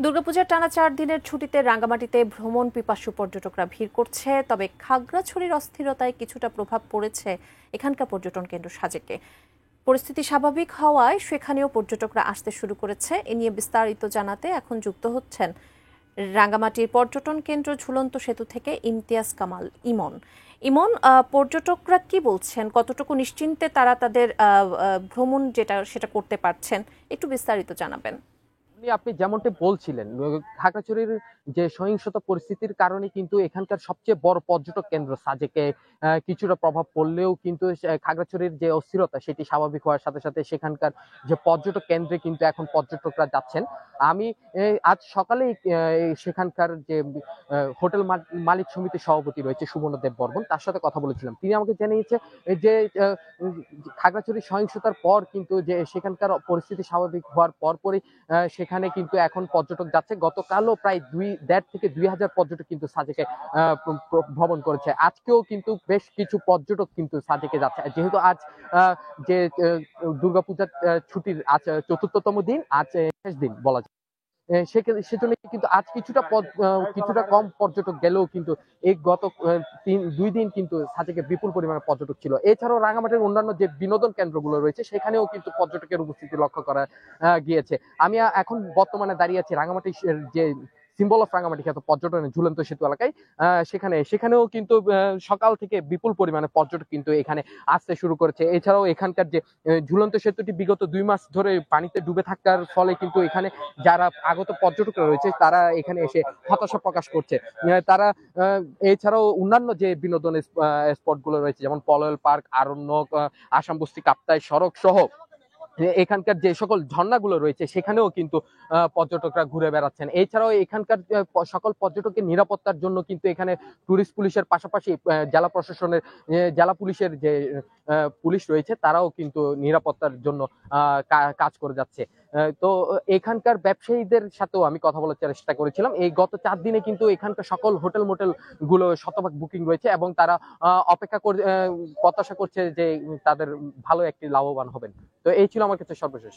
দুর্গাপূজার টানা ৪ দিনের ছুটিতে রাঙ্গামাটিতে ভ্রমণ পিপাসু পর্যটকরা ভিড় করছে। তবে খাগড়াছড়ির অস্থিরতায় কিছুটা প্রভাব পড়েছে এখানকার পর্যটন কেন্দ্র সাজেকে। পরিস্থিতি স্বাভাবিক হওয়ায় সেখানেও পর্যটকরা আসতে শুরু করেছে। এ নিয়ে বিস্তারিত জানাতে এখন যুক্ত হচ্ছেন রাঙ্গামাটির পর্যটন কেন্দ্র ঝুলন্ত সেতু থেকে ইমতিয়াজ কামাল ইমন। ইমন, পর্যটকরা কি বলছেন, কতটুকু নিশ্চিন্তে তারা তাদের ভ্রমণ সেটা করতে পারছেন, একটু বিস্তারিত জানাবেন। আপনি যেমনটি বলছিলেন, খাগড়াছড়ির যে সহিংসতা পরিস্থিতির কারণে কিন্তু এখানকার সবচেয়ে বড় পর্যটক কেন্দ্র সাজেকে কিছুটা প্রভাব পড়লেও কিন্তু খাগড়াছড়ির যে অস্থিরতা সেটি স্বাভাবিক হওয়ার সাথে সাথে সেখানকার যে পর্যটক কেন্দ্রে কিন্তু এখন পর্যটকরা যাচ্ছেন। আমি আজ সকালে সেখানকার যে হোটেল মালিক সমিতির সভাপতি রয়েছে সুবর্ণ দেব বর্মন, তার সাথে কথা বলেছিলাম। তিনি আমাকে জানিয়েছে যে খাগড়াছড়ির সহিংসতার পর কিন্তু যে সেখানকার পরিস্থিতি স্বাভাবিক হওয়ার পরপরই সেখানে কিন্তু এখন পর্যটক যাচ্ছে। গতকালও প্রায় ১.৫ থেকে ২,০০০ পর্যটক কিন্তু সাজেকে ভ্রমণ করেছে। আজকেও কিন্তু বেশ কিছু পর্যটক কিন্তু সাজেকে যাচ্ছে। যেহেতু আজ যে দুর্গাপূজার ছুটির আজ চতুর্থতম দিন, আজ শেষ দিন বলা যায়। সেজন্য কিন্তু আজ কিছুটা কম পর্যটক গেলেও কিন্তু এই গত ২ দিন কিন্তু সাজেকে বিপুল পরিমাণে পর্যটক ছিল। এছাড়াও রাঙামাটির অন্যান্য যে বিনোদন কেন্দ্রগুলো রয়েছে সেখানেও কিন্তু পর্যটকের উপস্থিতি লক্ষ্য করা গিয়েছে। আমি এখন বর্তমানে দাঁড়িয়ে আছি রাঙামাটির যে সিম্বল অফ রাঙামাটি খ্যাত পর্যটনের ঝুলন্ত সেতু এলাকায়। সেখানেও কিন্তু সকাল থেকে বিপুল পরিমাণে পর্যটক কিন্তু এখানে আসতে শুরু করেছে। এছাড়াও এখানকার যে ঝুলন্ত সেতুটি বিগত ২ মাস ধরে পানিতে ডুবে থাকার ফলে কিন্তু এখানে যারা আগত পর্যটকরা রয়েছে তারা এখানে এসে হতাশা প্রকাশ করছে। তারা এছাড়াও অন্যান্য যে বিনোদন স্পট গুলো রয়েছে যেমন পলয়েল পার্ক, আরণ্যক, আসাম বস্তি, কাপ্তাই সড়ক সহ এখানকার যে সকল ঝর্ণাগুলো রয়েছে সেখানেও কিন্তু পর্যটকরা ঘুরে বেড়াচ্ছেন। এছাড়াও এখানকার সকল পর্যটকের নিরাপত্তার জন্য কিন্তু এখানে টুরিস্ট পুলিশের পাশাপাশি জেলা প্রশাসনের জেলা পুলিশের যে পুলিশ রয়েছে তারাও কিন্তু নিরাপত্তার জন্য কাজ করে যাচ্ছে। তো এখানকার ব্যবসায়ীদের সাথেও আমি কথা বলার চেষ্টা করেছিলাম। এই গত ৪ দিনে কিন্তু এখানকার সকল হোটেল মোটেল গুলো শতভাগ বুকিং রয়েছে এবং তারা প্রত্যাশা করছে যে তাদের ভালো একটি লাভবান হবেন। তো এই ছিল আমার কাছে সর্বশেষ।